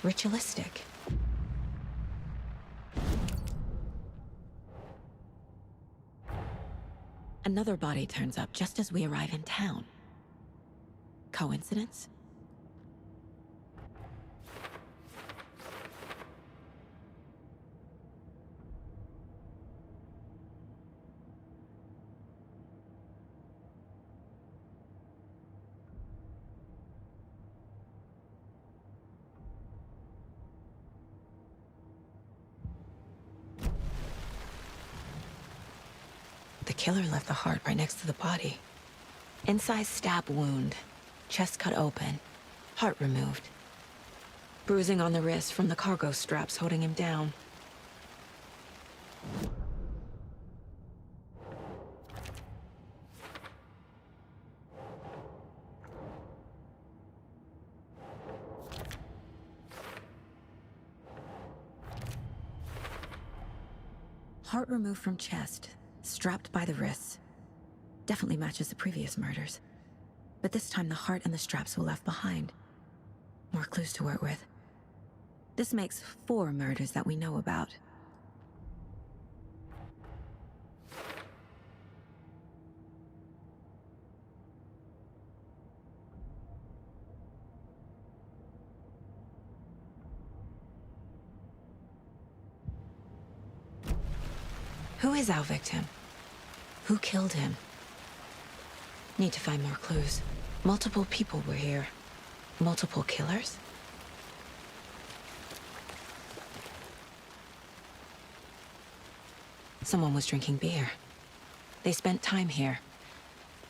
ritualistic. Another body turns up just as we arrive in town. Coincidence? The killer left the heart right next to the body. Incised stab wound, chest cut open, heart removed. Bruising on the wrist from the cargo straps holding him down. Heart removed from chest, strapped by the wrists. Definitely matches the previous murders. But this time the heart and the straps were left behind. More clues to work with. This makes 4 murders that we know about. Who is our victim? Who killed him? Need to find more clues. Multiple people were here. Multiple killers? Someone was drinking beer. They spent time here,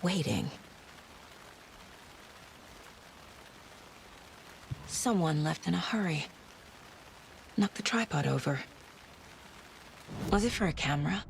waiting. Someone left in a hurry. Knocked the tripod over. Was it for a camera?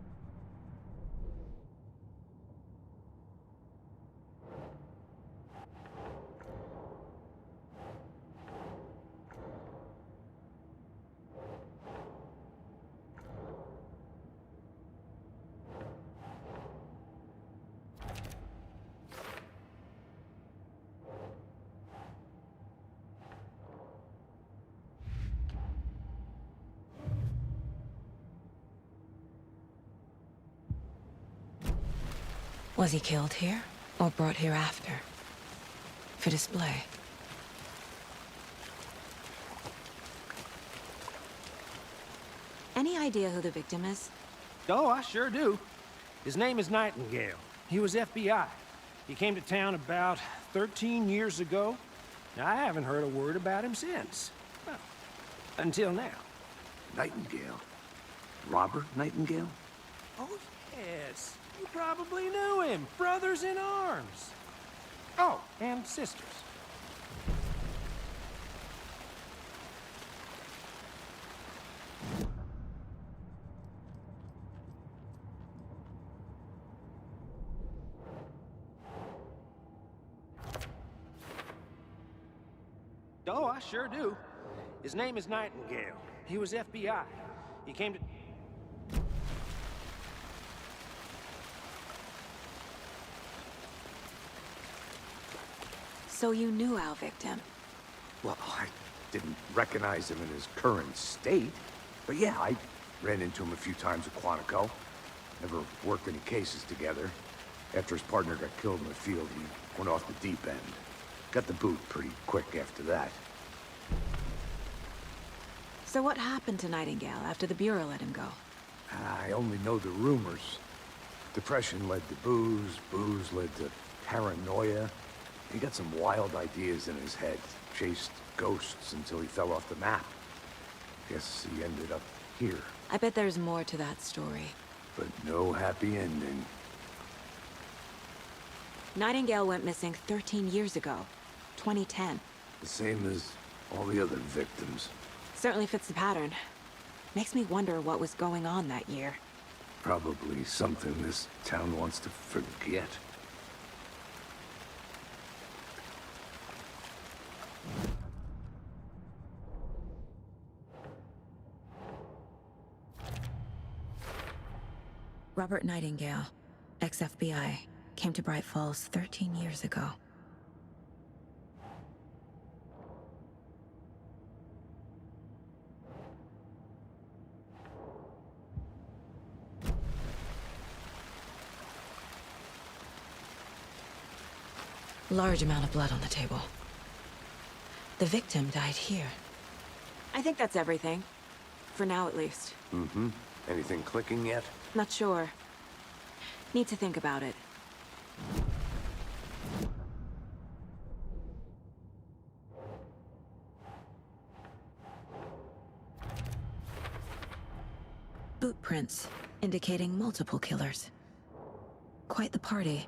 Was he killed here, or brought here after? For display? Any idea who the victim is? Oh, I sure do. His name is Nightingale. He was FBI. He came to town about 13 years ago. Now, I haven't heard a word about him since. Well, until now. Nightingale? Robert Nightingale? Oh, yes. You probably knew him. Brothers in arms. Oh, and sisters. Oh, I sure do. His name is Nightingale. He was FBI. He came to... So you knew our victim? Well, I didn't recognize him in his current state. But yeah, I ran into him a few times at Quantico. Never worked any cases together. After his partner got killed in the field, he went off the deep end. Got the boot pretty quick after that. So what happened to Nightingale after the Bureau let him go? I only know the rumors. Depression led to booze, booze led to paranoia. He got some wild ideas in his head, chased ghosts until he fell off the map. Guess he ended up here. I bet there's more to that story. But no happy ending. Nightingale went missing 13 years ago, 2010. The same as all the other victims. Certainly fits the pattern. Makes me wonder what was going on that year. Probably something this town wants to forget. Robert Nightingale, ex-FBI, came to Bright Falls 13 years ago. Large amount of blood on the table. The victim died here. I think that's everything. For now, at least. Mm-hmm. Anything clicking yet? Not sure. Need to think about it. Boot prints, indicating multiple killers. Quite the party.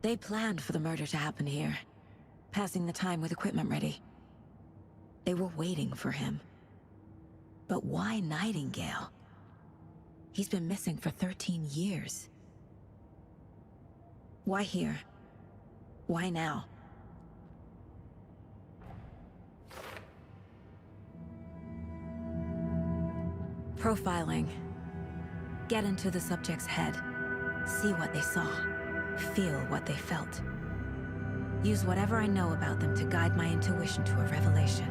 They planned for the murder to happen here, passing the time with equipment ready. They were waiting for him. But why Nightingale? He's been missing for 13 years. Why here? Why now? Profiling. Get into the subject's head. See what they saw. Feel what they felt. Use whatever I know about them to guide my intuition to a revelation.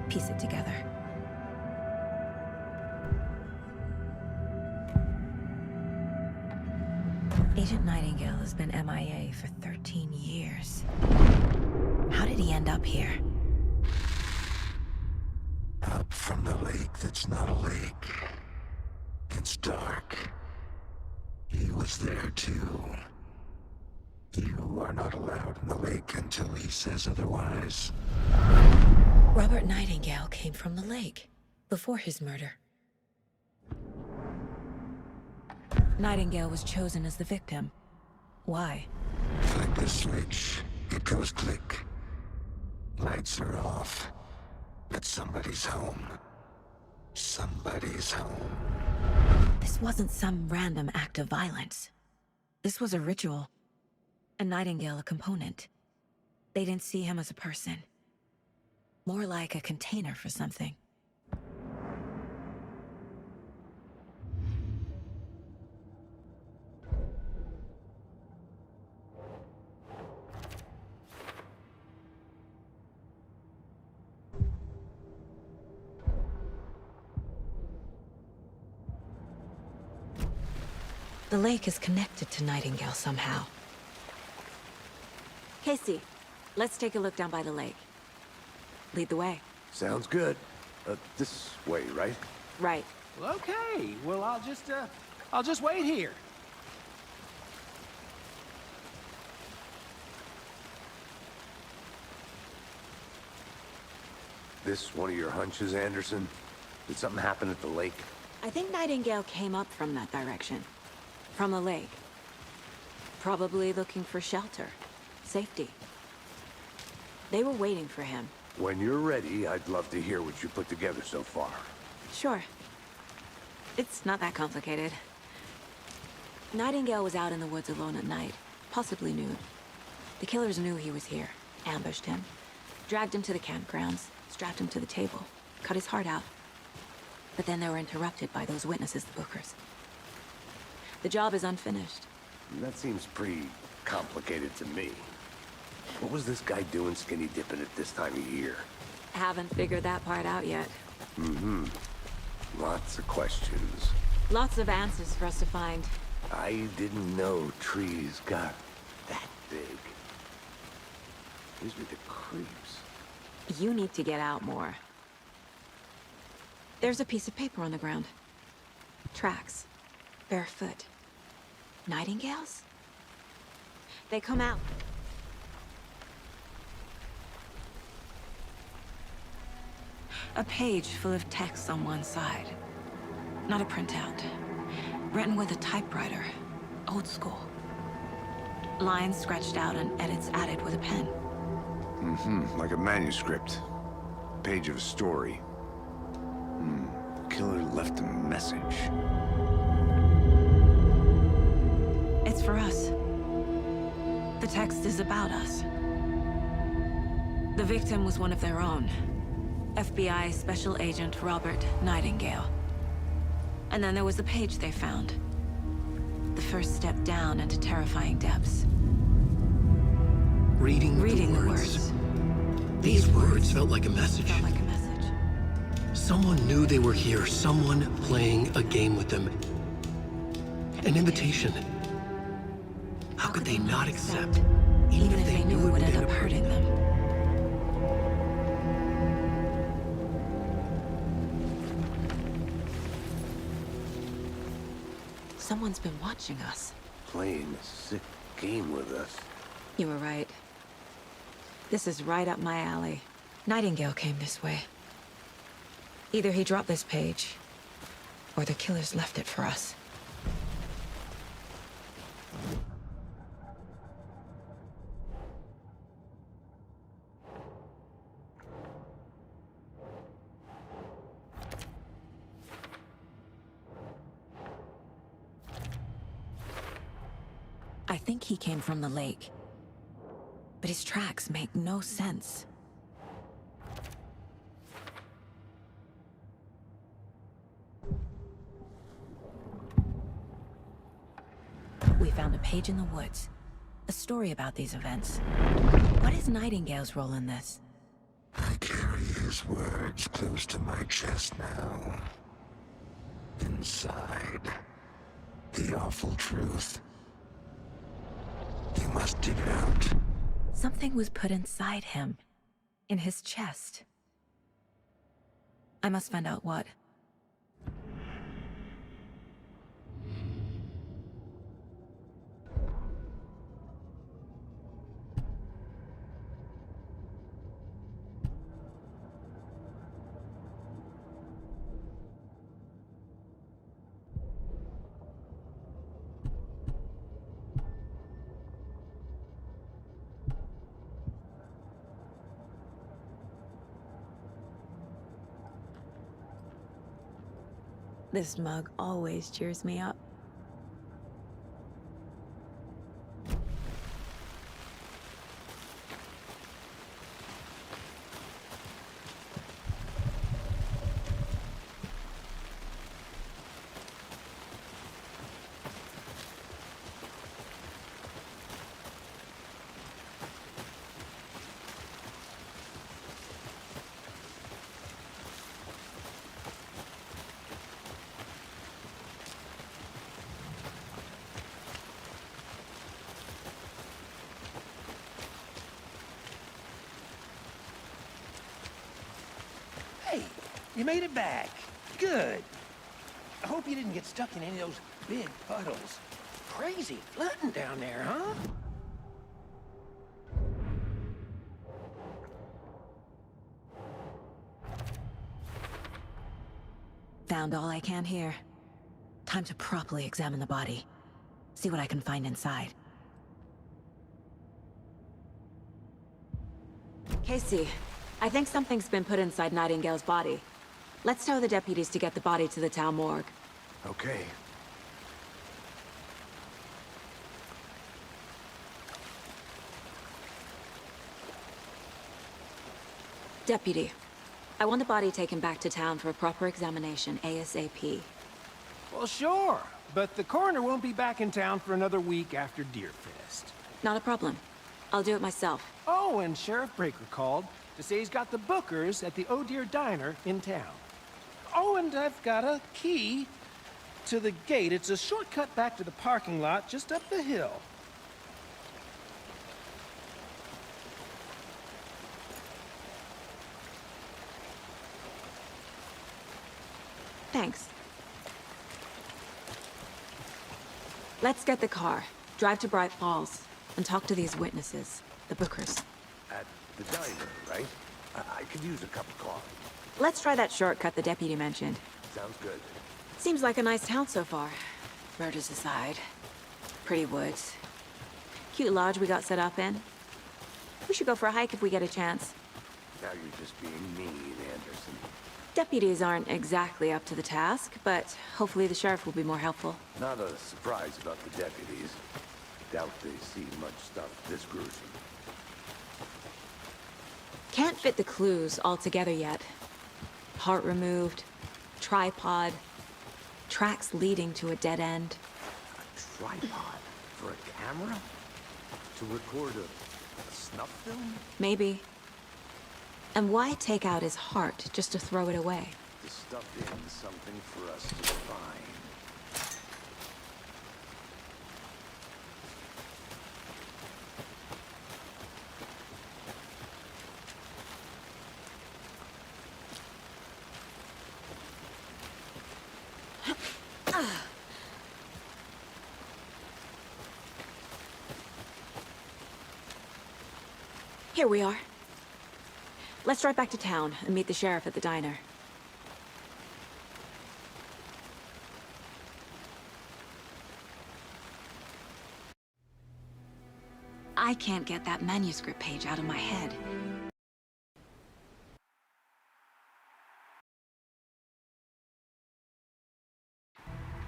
Piece it together. Agent Nightingale has been MIA for 13 years. How did he end up here? Up from the lake that's not a lake. It's dark. He was there too. You are not allowed in the lake until he says otherwise. Robert Nightingale came from the lake, before his murder. Nightingale was chosen as the victim. Why? Flick the switch. It goes click. Lights are off. But somebody's home. Somebody's home. This wasn't some random act of violence. This was a ritual. And Nightingale a component. They didn't see him as a person. More like a container for something. The lake is connected to Nightingale somehow. Casey, let's take a look down by the lake. Lead the way. Sounds good. This way, right? Right. Well, okay. Well, I'll just wait here. This one of your hunches, Anderson? Did something happen at the lake? I think Nightingale came up from that direction. From the lake. Probably looking for shelter. Safety. They were waiting for him. When you're ready, I'd love to hear what you put together so far. Sure. It's not that complicated. Nightingale was out in the woods alone at night, possibly nude. The killers knew he was here, ambushed him, dragged him to the campgrounds, strapped him to the table, cut his heart out. But then they were interrupted by those witnesses, the Bookers. The job is unfinished. That seems pretty complicated to me. What was this guy doing skinny dipping at this time of year? Haven't figured that part out yet. Mm-hmm. Lots of questions. Lots of answers for us to find. I didn't know trees got that big. Gives me the creeps. You need to get out more. There's a piece of paper on the ground. Tracks. Barefoot. Nightingales? They come out. A page full of text on one side. Not a printout. Written with a typewriter. Old school. Lines scratched out and edits added with a pen. Mm-hmm. Like a manuscript. Page of a story. Killer left a message. It's for us. The text is about us. The victim was one of their own. FBI Special Agent Robert Nightingale. And then there was the page they found. The first step down into terrifying depths. Reading the words. These words felt like a message. Felt like a message. Someone knew they were here, someone playing a game with them. An invitation. How could they not accept, even if they knew it would end up hurting them? Someone's been watching us. Playing a sick game with us. You were right. This is right up my alley. Nightingale came this way. Either he dropped this page, or the killers left it for us. I think he came from the lake. But his tracks make no sense. We found a page in the woods. A story about these events. What is Nightingale's role in this? I carry his words close to my chest now. Inside, the awful truth. You must dig it out. Something was put inside him. In his chest. I must find out what. This mug always cheers me up. Hey, you made it back. Good. I hope you didn't get stuck in any of those big puddles. Crazy flooding down there, huh? Found all I can here. Time to properly examine the body. See what I can find inside. Casey, I think something's been put inside Nightingale's body. Let's tell the deputies to get the body to the town morgue. Okay. Deputy, I want the body taken back to town for a proper examination, ASAP. Well, sure. But the coroner won't be back in town for another week after Deerfest. Not a problem. I'll do it myself. Oh, and Sheriff Breaker called to say he's got the Bookers at the Oh Deer Diner in town. Oh, and I've got a key to the gate. It's a shortcut back to the parking lot just up the hill. Thanks. Let's get the car, drive to Bright Falls, and talk to these witnesses, the Bookers. At the diner, right? I could use a cup of coffee. Let's try that shortcut the deputy mentioned. Sounds good. Seems like a nice town so far. Murders aside. Pretty woods. Cute lodge we got set up in. We should go for a hike if we get a chance. Now you're just being mean, Anderson. Deputies aren't exactly up to the task, but hopefully the sheriff will be more helpful. Not a surprise about the deputies. Doubt they see much stuff this gruesome. Can't fit the clues all together yet. Heart removed, tripod, tracks leading to a dead end. A tripod? For a camera? To record a snuff film? Maybe. And why take out his heart just to throw it away? to stuff in something for us to find. Here we are. Let's drive back to town and meet the sheriff at the diner. I can't get that manuscript page out of my head.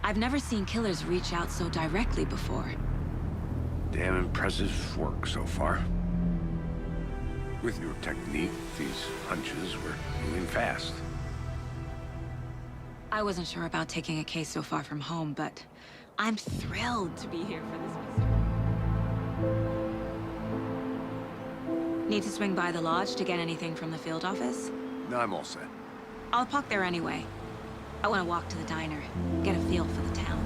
I've never seen killers reach out so directly before. Damn impressive work so far. With your technique, these hunches were moving fast. I wasn't sure about taking a case so far from home, but I'm thrilled to be here for this mystery. Need to swing by the lodge to get anything from the field office? No, I'm all set. I'll park there anyway. I want to walk to the diner, get a feel for the town.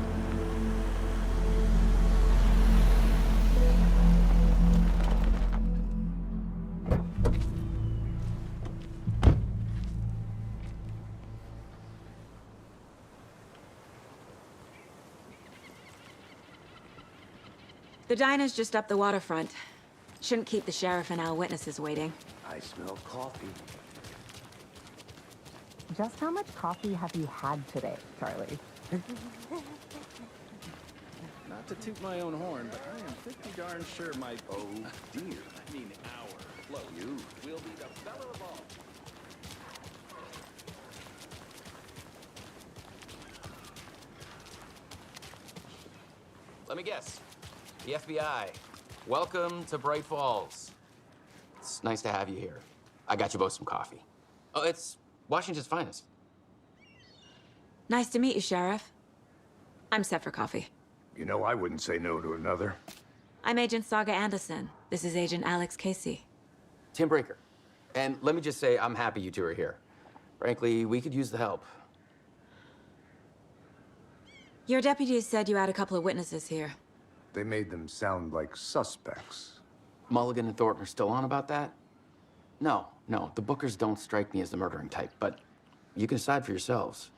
The diner's just up the waterfront. Shouldn't keep the sheriff and our witnesses waiting. I smell coffee. Just how much coffee have you had today, Charlie? Not to toot my own horn, but I am pretty darn sure my... Oh, dear. I mean, our float will be the beller of all. Let me guess. The FBI. Welcome to Bright Falls. It's nice to have you here. I got you both some coffee. Oh, it's Washington's finest. Nice to meet you, Sheriff. I'm set for coffee. You know, I wouldn't say no to another. I'm Agent Saga Anderson. This is Agent Alex Casey. Tim Brinker. And let me just say, I'm happy you two are here. Frankly, we could use the help. Your deputies said you had a couple of witnesses here. They made them sound like suspects. Mulligan and Thornton are still on about that? No, the Bookers don't strike me as the murdering type, but you can decide for yourselves.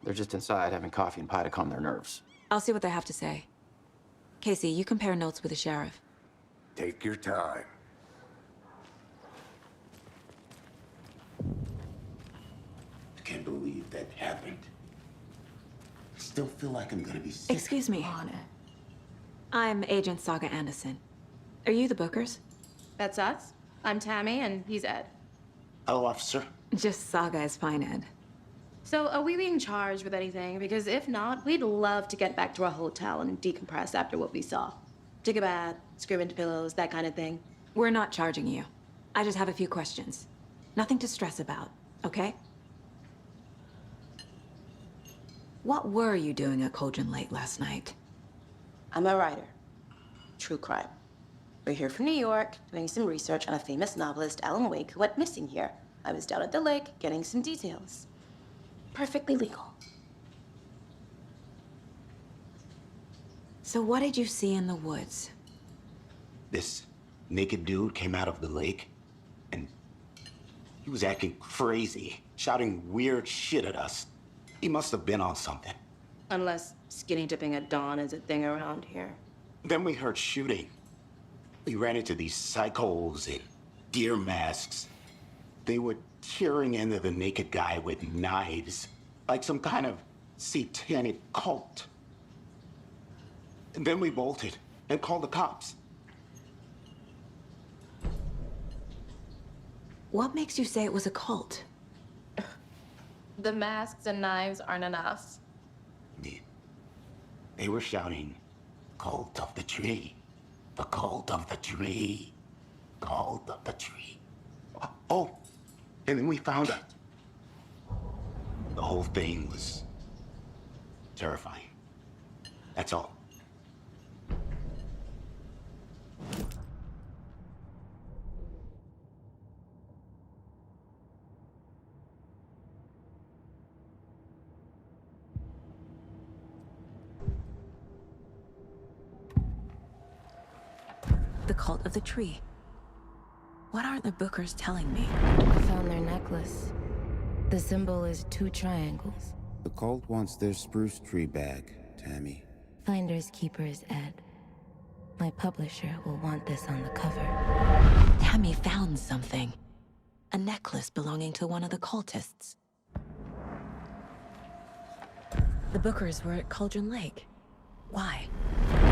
They're just inside having coffee and pie to calm their nerves. I'll see what they have to say. Casey, you compare notes with the sheriff. Take your time. I can't believe that happened. I still feel like I'm gonna be sick. Excuse me. I'm Agent Saga Anderson. Are you the Bookers? That's us. I'm Tammy, and he's Ed. Hello, officer. Just Saga is fine, Ed. So, are we being charged with anything? Because if not, we'd love to get back to our hotel and decompress after what we saw. Take a bath, scream into pillows, that kind of thing. We're not charging you. I just have a few questions. Nothing to stress about, okay? What were you doing at Cauldron Lake last night? I'm a writer. True crime. We're here from New York, doing some research on a famous novelist, Alan Wake, who went missing here. I was down at the lake, getting some details. Perfectly legal. So what did you see in the woods? This naked dude came out of the lake, and he was acting crazy, shouting weird shit at us. He must have been on something. Unless skinny dipping at dawn is a thing around here. Then we heard shooting. We ran into these psychos in deer masks. They were tearing into the naked guy with knives, like some kind of satanic cult. And then we bolted and called the cops. What makes you say it was a cult? The masks and knives aren't enough. They were shouting, "Cult of the tree, the cult of the tree, cult of the tree." Oh, and then we found it. The whole thing was terrifying. That's all. The cult of the tree. What aren't the Bookers telling me? I found their necklace. The symbol is 2 triangles. The cult wants their spruce tree back, Tammy. Finders keepers, Ed. My publisher will want this on the cover. Tammy found something. A necklace belonging to one of the cultists. The Bookers were at Cauldron Lake. Why?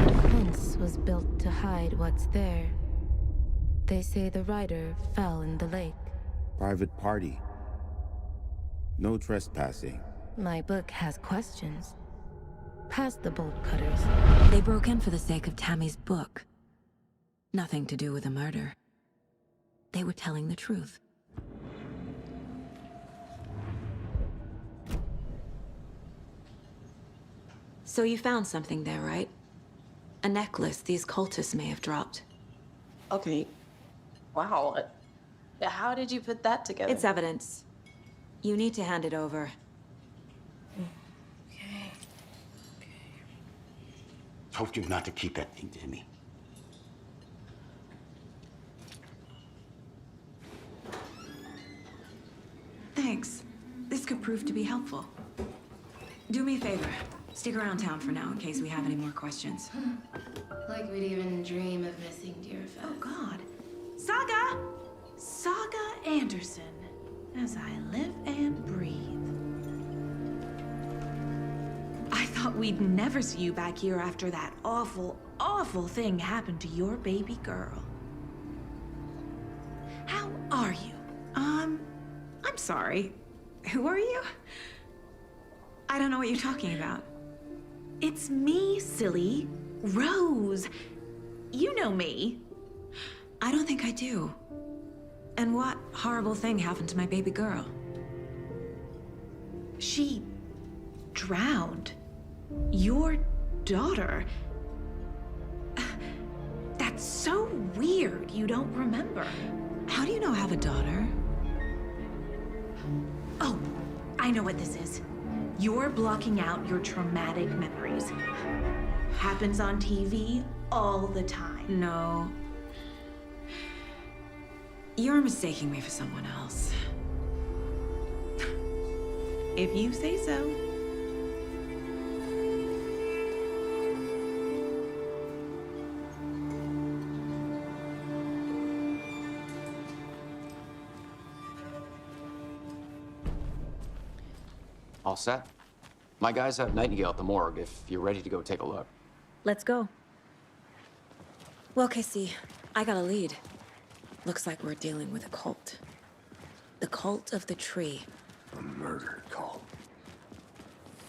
The fence was built to hide what's there. They say the rider fell in the lake. Private party. No trespassing. My book has questions. Past the bolt cutters. They broke in for the sake of Tammy's book. Nothing to do with a murder. They were telling the truth. So you found something there, right? A necklace these cultists may have dropped. Okay. Wow. How did you put that together? It's evidence. You need to hand it over. Okay. Told you not to keep that thing to me. Thanks. This could prove to be helpful. Do me a favor. Stick around town for now in case we have any more questions. Like we'd even dream of missing dear Fez. Oh, God. Saga! Saga Anderson. As I live and breathe. I thought we'd never see you back here after that awful, awful thing happened to your baby girl. How are you? I'm sorry. Who are you? I don't know what you're talking about. It's me, silly. Rose. You know me. I don't think I do. And what horrible thing happened to my baby girl? She drowned. Your daughter. That's so weird you don't remember. How do you know I have a daughter? Oh, I know what this is. You're blocking out your traumatic memories. Happens on TV all the time. No. You're mistaking me for someone else. If you say so. All set? My guys have Nightingale at the morgue if you're ready to go take a look. Let's go. Well, Casey, I got a lead. Looks like we're dealing with a cult. The cult of the tree. A murder cult.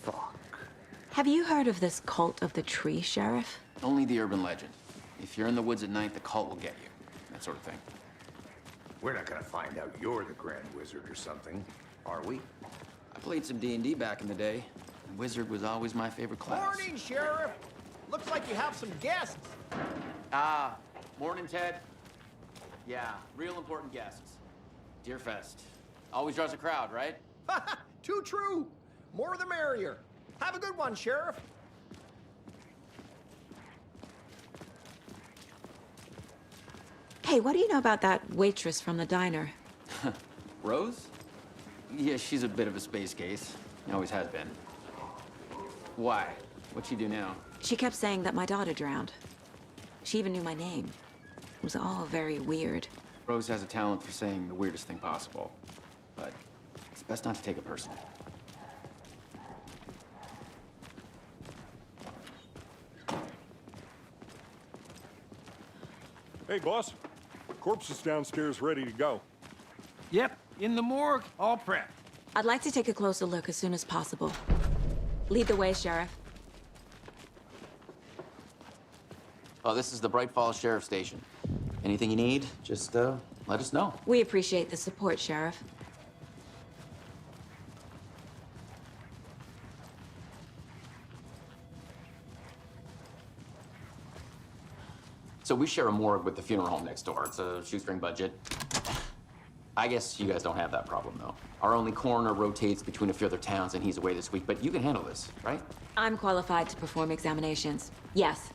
Fuck. Have you heard of this cult of the tree, Sheriff? Only the urban legend. If you're in the woods at night, the cult will get you. That sort of thing. We're not gonna find out you're the Grand Wizard or something, are we? I played some D&D back in the day. And Wizard was always my favorite class. Morning, Sheriff. Looks like you have some guests. Ah, morning, Ted. Yeah, real important guests. Deerfest. Always draws a crowd, right? Too true. More the merrier. Have a good one, Sheriff. Hey, what do you know about that waitress from the diner? Rose? Yeah, she's a bit of a space case. Always has been. Why? What'd she do now? She kept saying that my daughter drowned. She even knew my name. It was all very weird. Rose has a talent for saying the weirdest thing possible. But it's best not to take it personal. Hey, boss. Corpse is downstairs ready to go. Yep, in the morgue, all prepped. I'd like to take a closer look as soon as possible. Lead the way, Sheriff. Oh, this is the Bright Falls Sheriff Station. Anything you need, just let us know. We appreciate the support, Sheriff. So we share a morgue with the funeral home next door. It's a shoestring budget. I guess you guys don't have that problem, though. Our only coroner rotates between a few other towns, and he's away this week, but you can handle this, right? I'm qualified to perform examinations. Yes.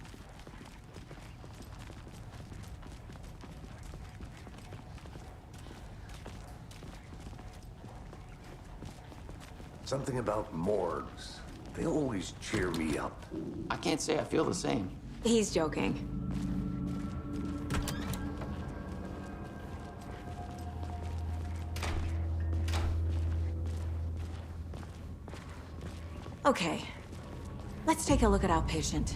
Something about morgues. They always cheer me up. I can't say I feel the same. He's joking. Okay. Let's take a look at outpatient.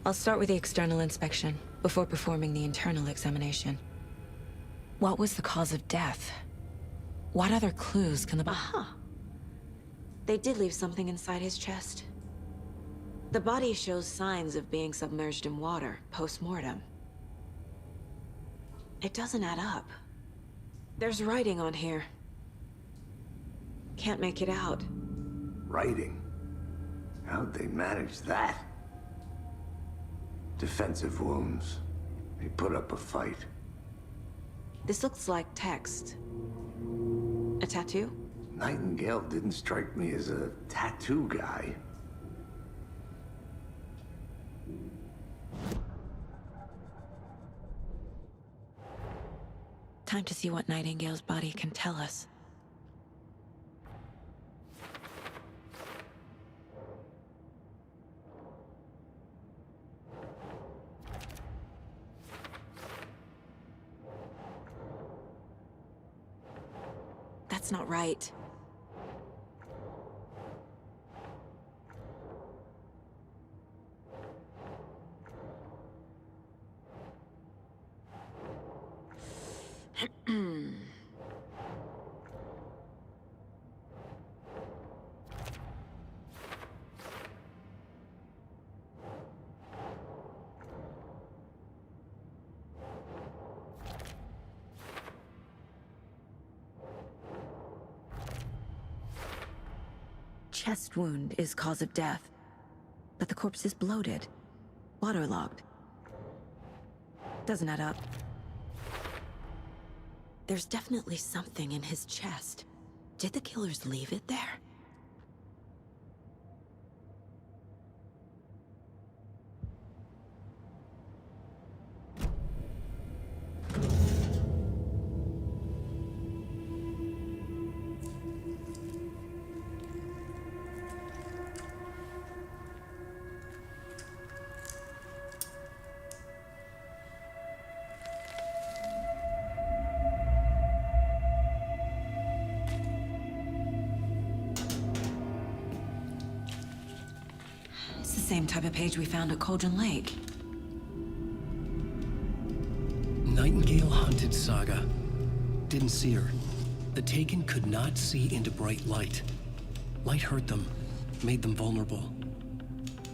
I'll start with the external inspection before performing the internal examination. What was the cause of death? What other clues can the Aha! They did leave something inside his chest. The body shows signs of being submerged in water post-mortem. It doesn't add up. There's writing on here. Can't make it out. Writing? How'd they manage that? Defensive wounds. They put up a fight. This looks like text. A tattoo? Nightingale didn't strike me as a tattoo guy. Time to see what Nightingale's body can tell us. That's not right. Chest wound is cause of death, but the corpse is bloated, waterlogged. Doesn't add up. There's definitely something in his chest. Did the killers leave it there? It's the same type of page we found at Cauldron Lake. Nightingale hunted Saga. Didn't see her. The Taken could not see into bright light. Light hurt them, made them vulnerable.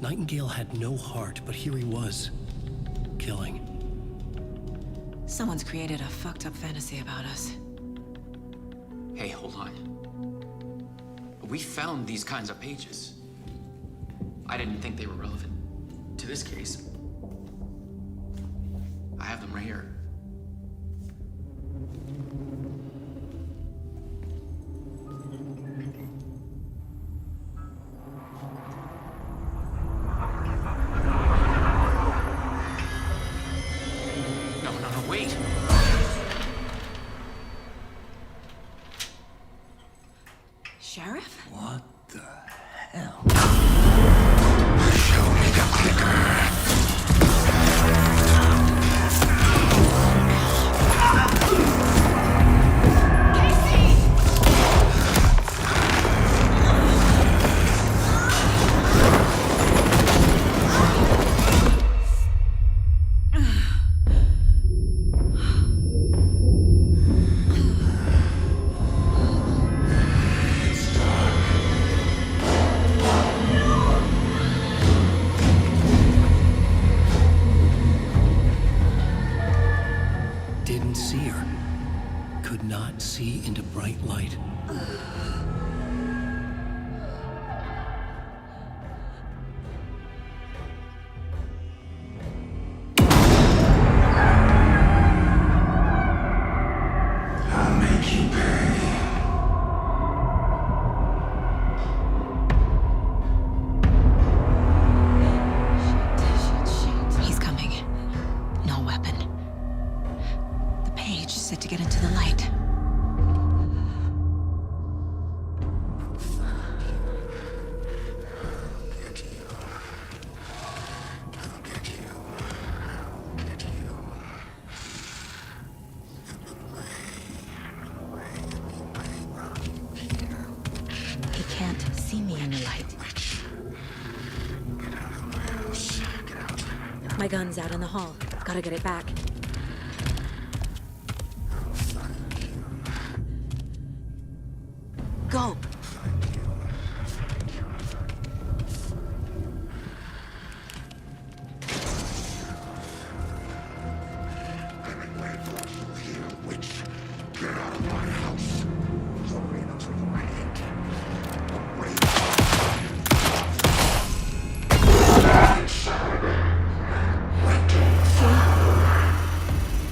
Nightingale had no heart, but here he was, killing. Someone's created a fucked up fantasy about us. Hey, hold on. We found these kinds of pages. I didn't think they were relevant to this case. I have them right here. No, wait! Sheriff? What the hell? Show me the clicker. Didn't see her. Could not see into bright light. I'll make you pay. He's coming. No weapon. The page said to get into the light. My gun's out in the hall. Gotta get it back. Go!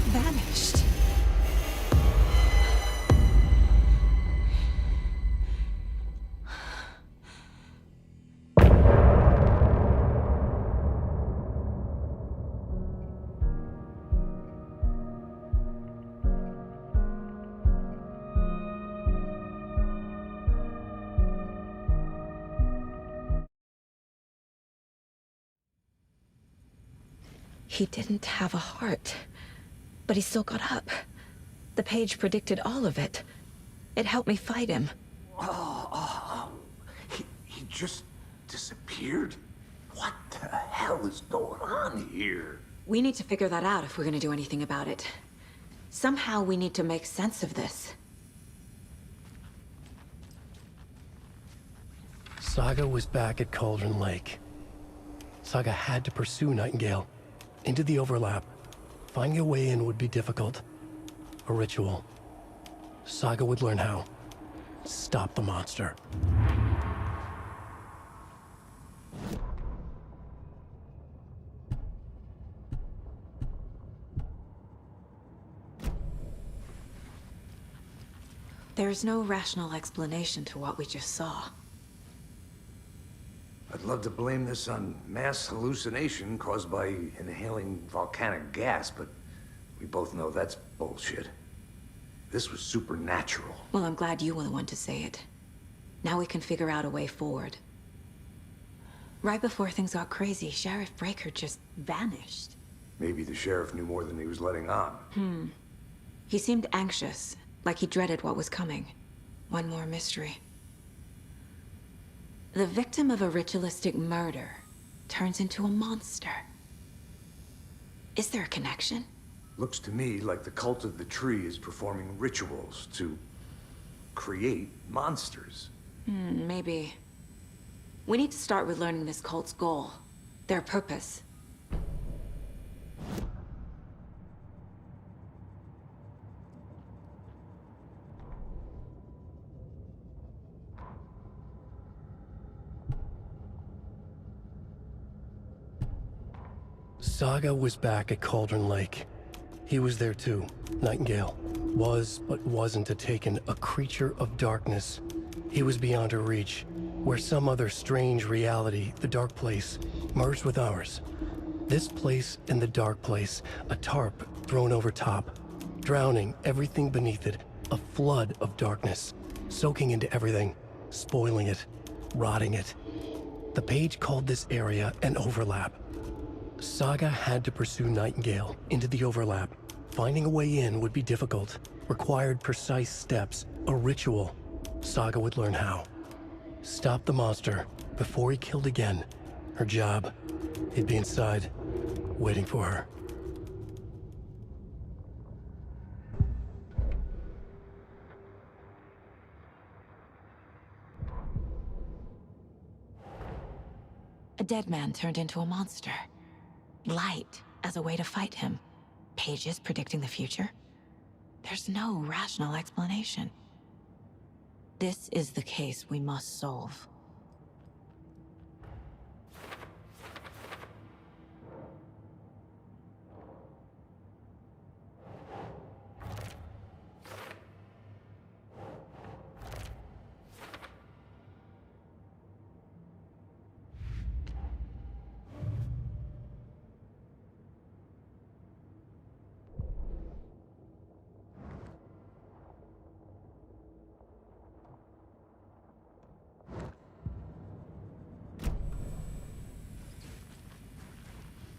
Vanished. He didn't have a heart, but he still got up. The page predicted all of it. It helped me fight him. He just disappeared? What the hell is going on here? We need to figure that out if we're gonna do anything about it. Somehow we need to make sense of this. Saga was back at Cauldron Lake. Saga had to pursue Nightingale into the overlap. Finding a way in would be difficult. A ritual. Saga would learn how. Stop the monster. There's no rational explanation to what we just saw. I'd love to blame this on mass hallucination caused by inhaling volcanic gas, but we both know that's bullshit. This was supernatural. Well, I'm glad you were the one to say it. Now we can figure out a way forward. Right before things got crazy, Sheriff Breaker just vanished. Maybe the sheriff knew more than he was letting on. He seemed anxious, like he dreaded what was coming. One more mystery. The victim of a ritualistic murder turns into a monster. Is there a connection? Looks to me like the cult of the tree is performing rituals to create monsters. Maybe. We need to start with learning this cult's goal, their purpose. Saga was back at Cauldron Lake. He was there too. Nightingale was, but wasn't a Taken, a creature of darkness. He was beyond her reach, where some other strange reality, the dark place, merged with ours. This place and the dark place, a tarp thrown over top, drowning everything beneath it, a flood of darkness, soaking into everything, spoiling it, rotting it. The page called this area an overlap. Saga had to pursue Nightingale into the overlap. Finding a way in would be difficult, required precise steps, a ritual. Saga would learn how. Stop the monster before he killed again. Her job, he'd be inside, waiting for her. A dead man turned into a monster. Light as a way to fight him. Pages predicting the future. There's no rational explanation. This is the case we must solve.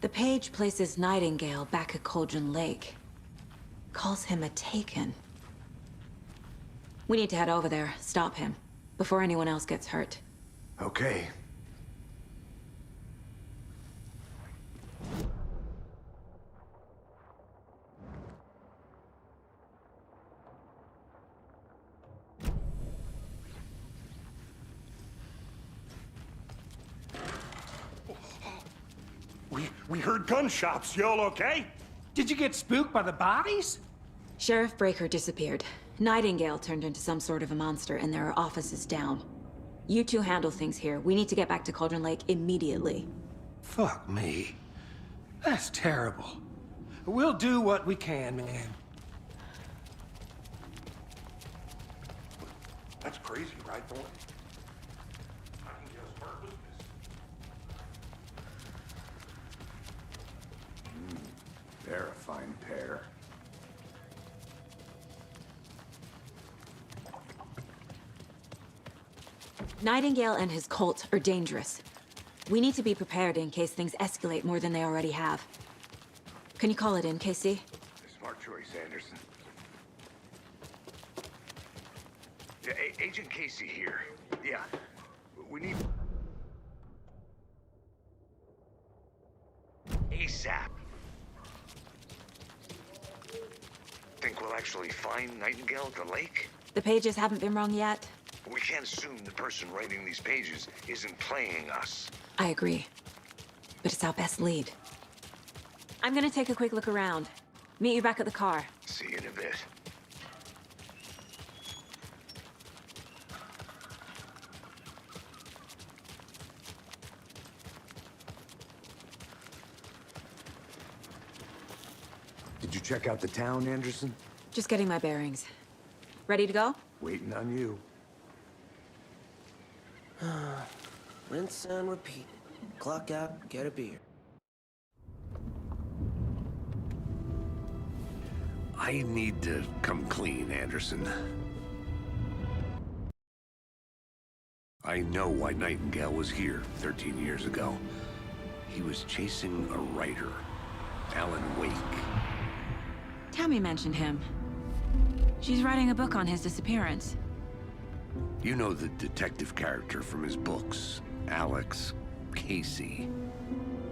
The page places Nightingale back at Cauldron Lake. Calls him a Taken. We need to head over there, stop him, before anyone else gets hurt. Okay. We heard gunshots. Y'all okay? Did you get spooked by the bodies? Sheriff Breaker disappeared. Nightingale turned into some sort of a monster, and there are offices down. You two handle things here. We need to get back to Cauldron Lake immediately. Fuck me. That's terrible. We'll do what we can, man. That's crazy, right, Thornton? They're a fine pair. Nightingale and his cult are dangerous. We need to be prepared in case things escalate more than they already have. Can you call it in, Casey? Smart choice, Anderson. Yeah, Agent Casey here. Yeah, we need... ASAP. Think we'll actually find Nightingale at the lake? The pages haven't been wrong yet. We can't assume the person writing these pages isn't playing us. I agree. But it's our best lead. I'm gonna take a quick look around. Meet you back at the car. See you in a bit. Did you check out the town, Anderson? Just getting my bearings. Ready to go? Waiting on you. Rinse and repeat. Clock out, get a beer. I need to come clean, Anderson. I know why Nightingale was here 13 years ago. He was chasing a writer, Alan Wake. Tammy mentioned him. She's writing a book on his disappearance. You know the detective character from his books, Alex Casey.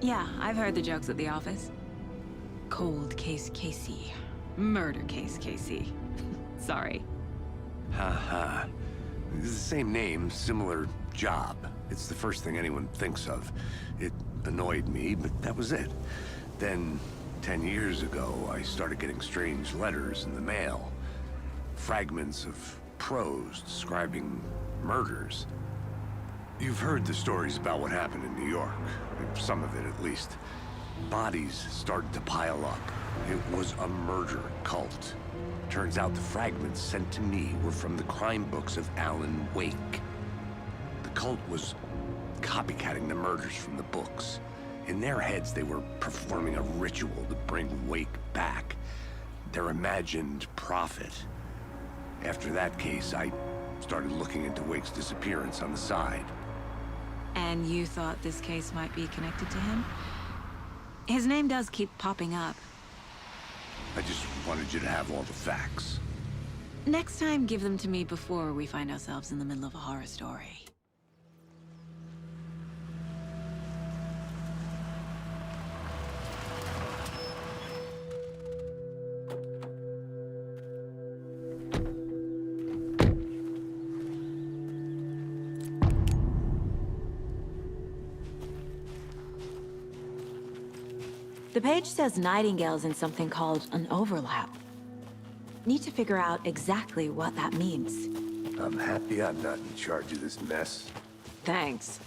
Yeah, I've heard the jokes at the office. Cold case Casey. Murder case Casey. Sorry. Ha. It's the same name, similar job. It's the first thing anyone thinks of. It annoyed me, but that was it. Then, 10 years ago, I started getting strange letters in the mail. Fragments of prose describing murders. You've heard the stories about what happened in New York. Some of it, at least. Bodies started to pile up. It was a murder cult. Turns out the fragments sent to me were from the crime books of Alan Wake. The cult was copycatting the murders from the books. In their heads, they were performing a ritual to bring Wake back. Their imagined prophet. After that case, I started looking into Wake's disappearance on the side. And you thought this case might be connected to him? His name does keep popping up. I just wanted you to have all the facts. Next time, give them to me before we find ourselves in the middle of a horror story. The page says Nightingale's in something called an overlap. Need to figure out exactly what that means. I'm happy I'm not in charge of this mess. Thanks.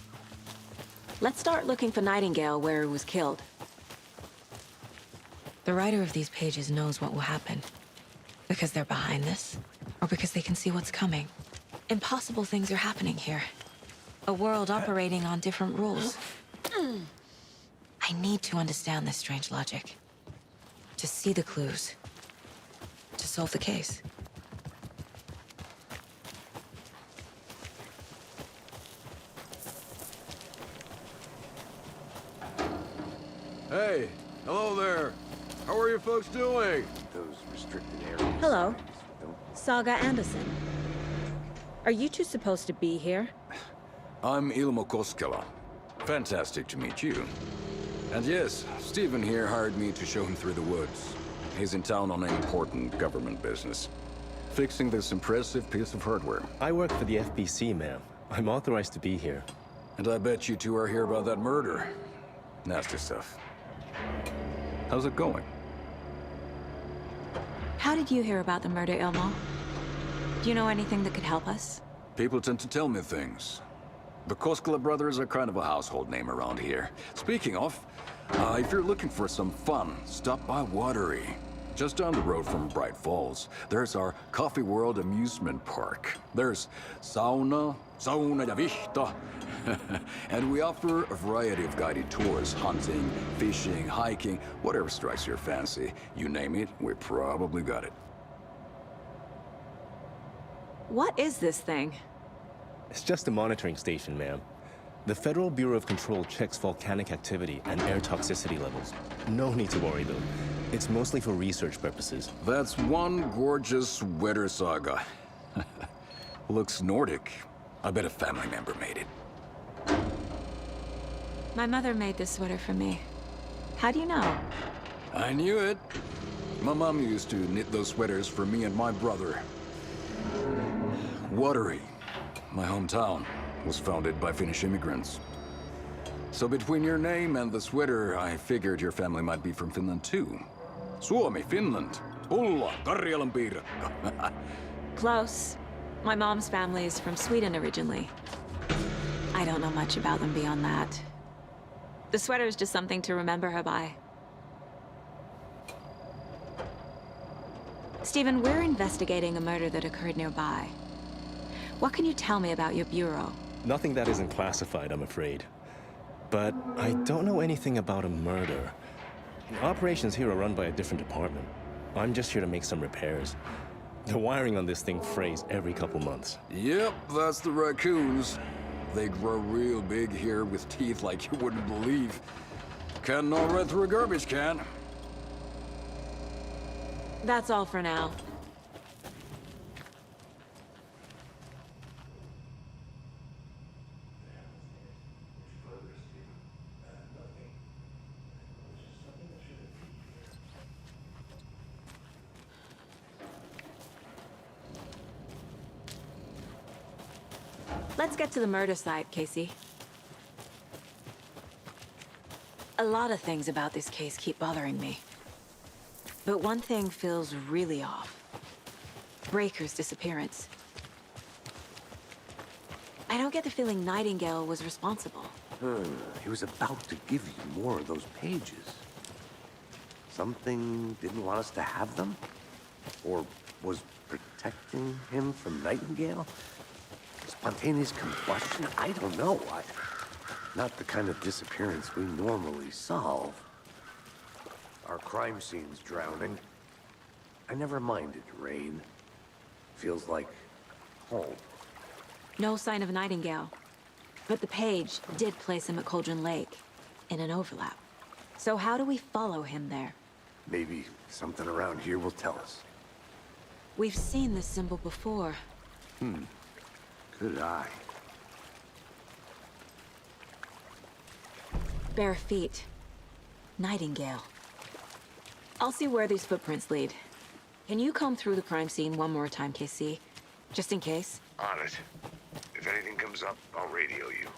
Let's start looking for Nightingale where he was killed. The writer of these pages knows what will happen. Because they're behind this, or because they can see what's coming. Impossible things are happening here. A world operating on different rules. I need to understand this strange logic. To see the clues. To solve the case. Hey, hello there. How are you folks doing? Those restricted areas. Hello. Saga Anderson. Are you two supposed to be here? I'm Ilmo Koskela. Fantastic to meet you. And yes, Stephen here hired me to show him through the woods. He's in town on an important government business. Fixing this impressive piece of hardware. I work for the FBC, ma'am. I'm authorized to be here. And I bet you two are here about that murder. Nasty stuff. How's it going? How did you hear about the murder, Ilmo? Do you know anything that could help us? People tend to tell me things. The Koskela brothers are kind of a household name around here. Speaking of, if you're looking for some fun, stop by Watery. Just down the road from Bright Falls, there's our Coffee World amusement park. There's sauna ja vihta. And we offer a variety of guided tours, hunting, fishing, hiking, whatever strikes your fancy. You name it, we probably got it. What is this thing? It's just a monitoring station, ma'am. The Federal Bureau of Control checks volcanic activity and air toxicity levels. No need to worry, though. It's mostly for research purposes. That's one gorgeous sweater saga. Looks Nordic. I bet a family member made it. My mother made this sweater for me. How do you know? I knew it. My mom used to knit those sweaters for me and my brother. Watery, my hometown, was founded by Finnish immigrants. So between your name and the sweater, I figured your family might be from Finland too. Suomi, Finland. Ulla, Karjalan piirakka. Close. My mom's family is from Sweden originally. I don't know much about them beyond that. The sweater is just something to remember her by. Stephen, we're investigating a murder that occurred nearby. What can you tell me about your bureau? Nothing that isn't classified, I'm afraid. But I don't know anything about a murder. Operations here are run by a different department. I'm just here to make some repairs. The wiring on this thing frays every couple months. Yep, that's the raccoons. They grow real big here with teeth like you wouldn't believe. Can't gnaw right through a garbage can. That's all for now. Let's get to the murder site, Casey. A lot of things about this case keep bothering me. But one thing feels really off. Breaker's disappearance. I don't get the feeling Nightingale was responsible. He was about to give you more of those pages. Something didn't want us to have them? Or was protecting him from Nightingale? Spontaneous combustion? I don't know. Not the kind of disappearance we normally solve. Our crime scene's drowning. I never minded rain. Feels like home. No sign of Nightingale. But the page did place him at Cauldron Lake, in an overlap. So how do we follow him there? Maybe something around here will tell us. We've seen this symbol before. Good eye. Bare feet. Nightingale. I'll see where these footprints lead. Can you comb through the crime scene one more time, KC? Just in case? On it. If anything comes up, I'll radio you.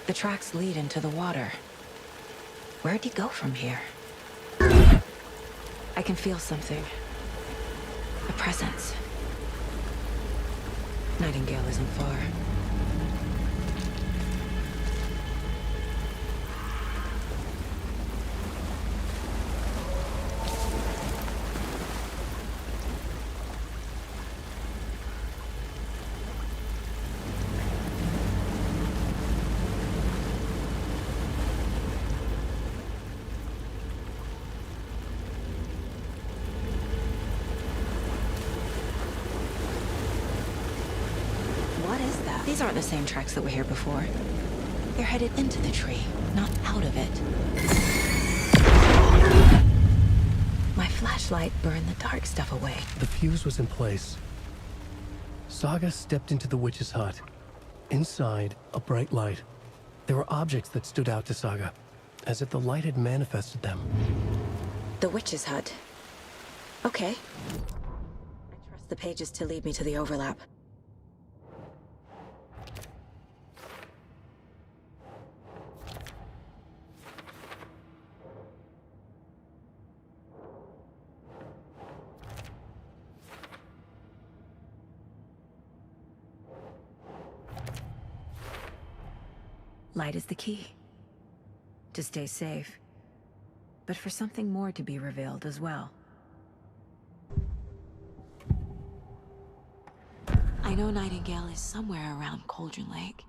The tracks lead into the water. Where'd he go from here? I can feel something. A presence. Nightingale isn't far. These aren't the same tracks that were here before. They're headed into the tree, not out of it. My flashlight burned the dark stuff away. The fuse was in place. Saga stepped into the witch's hut, Inside, a bright light. There were objects that stood out to Saga, as if the light had manifested them. The witch's hut. Okay. I trust the pages to lead me to the overlap. Light is the key. To stay safe. But for something more to be revealed as well. I know Nightingale is somewhere around Cauldron Lake.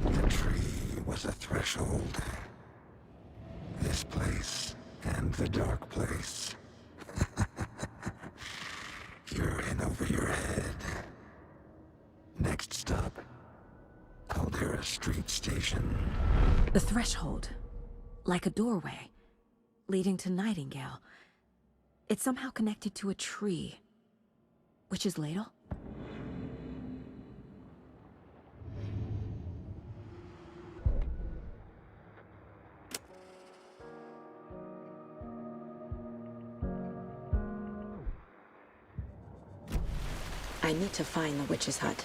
The tree was a threshold. This place and the dark place. You're in over your head. Next stop, Caldera Street Station. The threshold. Like a doorway. Leading to Nightingale. It's somehow connected to a tree. Witch's ladle? I need to find the witch's hut.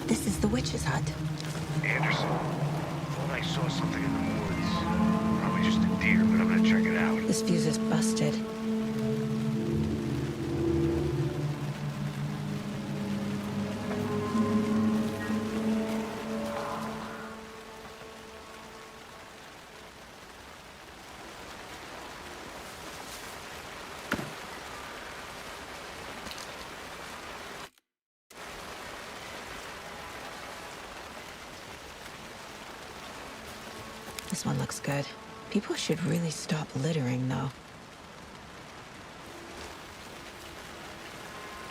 This is the witch's hut. Anderson, thought I saw something in the woods. Probably just a deer, but I'm gonna check it out. This fuse is busted. This one looks good. People should really stop littering, though.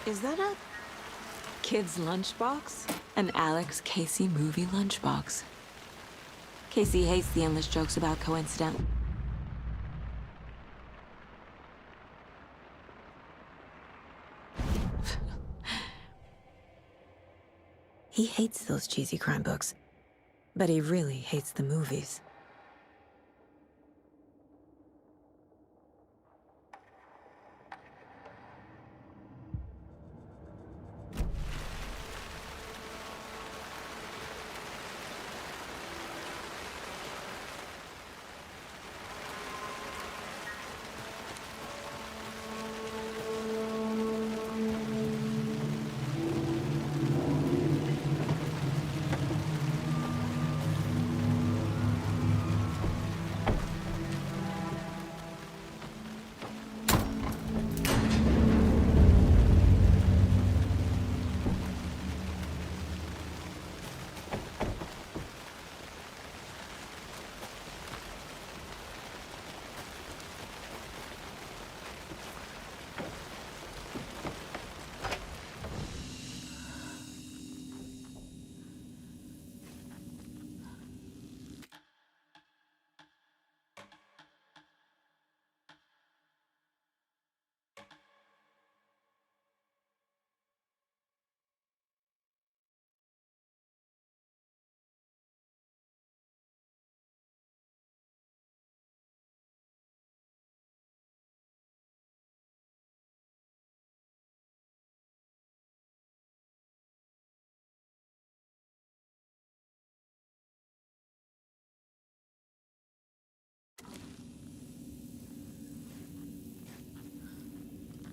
Is that a kid's lunchbox? An Alex Casey movie lunchbox. Casey hates the endless jokes about coincidence. He hates those cheesy crime books, but he really hates the movies.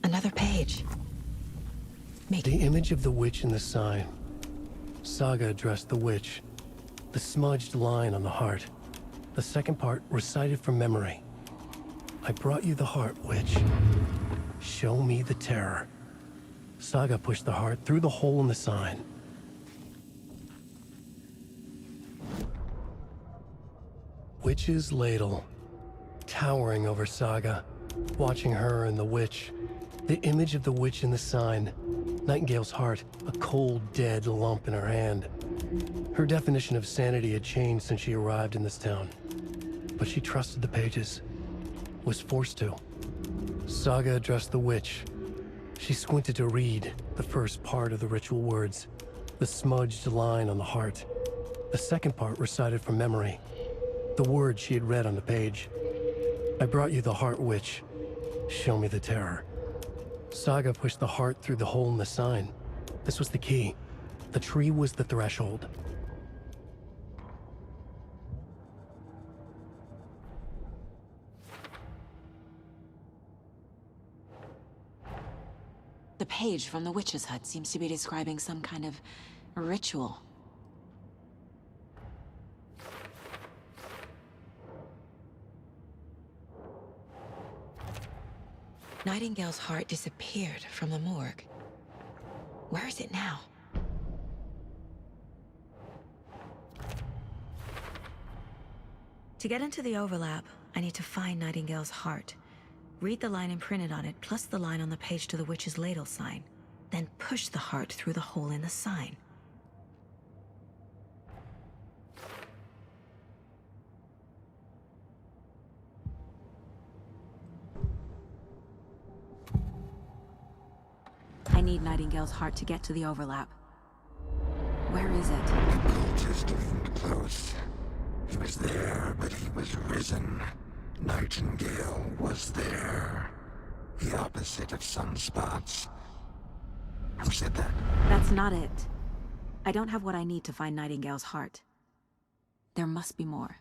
Another page. The image of the witch in the sign. Saga addressed the witch. The smudged line on the heart. The second part recited from memory. I brought you the heart, witch. Show me the terror. Saga pushed the heart through the hole in the sign. Witch's ladle. Towering over Saga. Watching her and the witch. The image of the witch in the sign. Nightingale's heart, a cold, dead lump in her hand. Her definition of sanity had changed since she arrived in this town. But she trusted the pages. Was forced to. Saga addressed the witch. She squinted to read the first part of the ritual words. The smudged line on the heart. The second part recited from memory. The words she had read on the page. I brought you the heart, witch. Show me the terror. Saga pushed the heart through the hole in the sign. This was the key. The tree was the threshold. The page from the witch's hut seems to be describing some kind of ritual. Nightingale's heart disappeared from the morgue. Where is it now? To get into the overlap, I need to find Nightingale's heart. Read the line imprinted on it, plus the line on the page to the witch's ladle sign. Then push the heart through the hole in the sign. I need Nightingale's heart to get to the overlap. Where is it? The cultist leaned close. He was there, but he was risen. Nightingale was there. The opposite of sunspots. Who said that? That's not it. I don't have what I need to find Nightingale's heart. There must be more.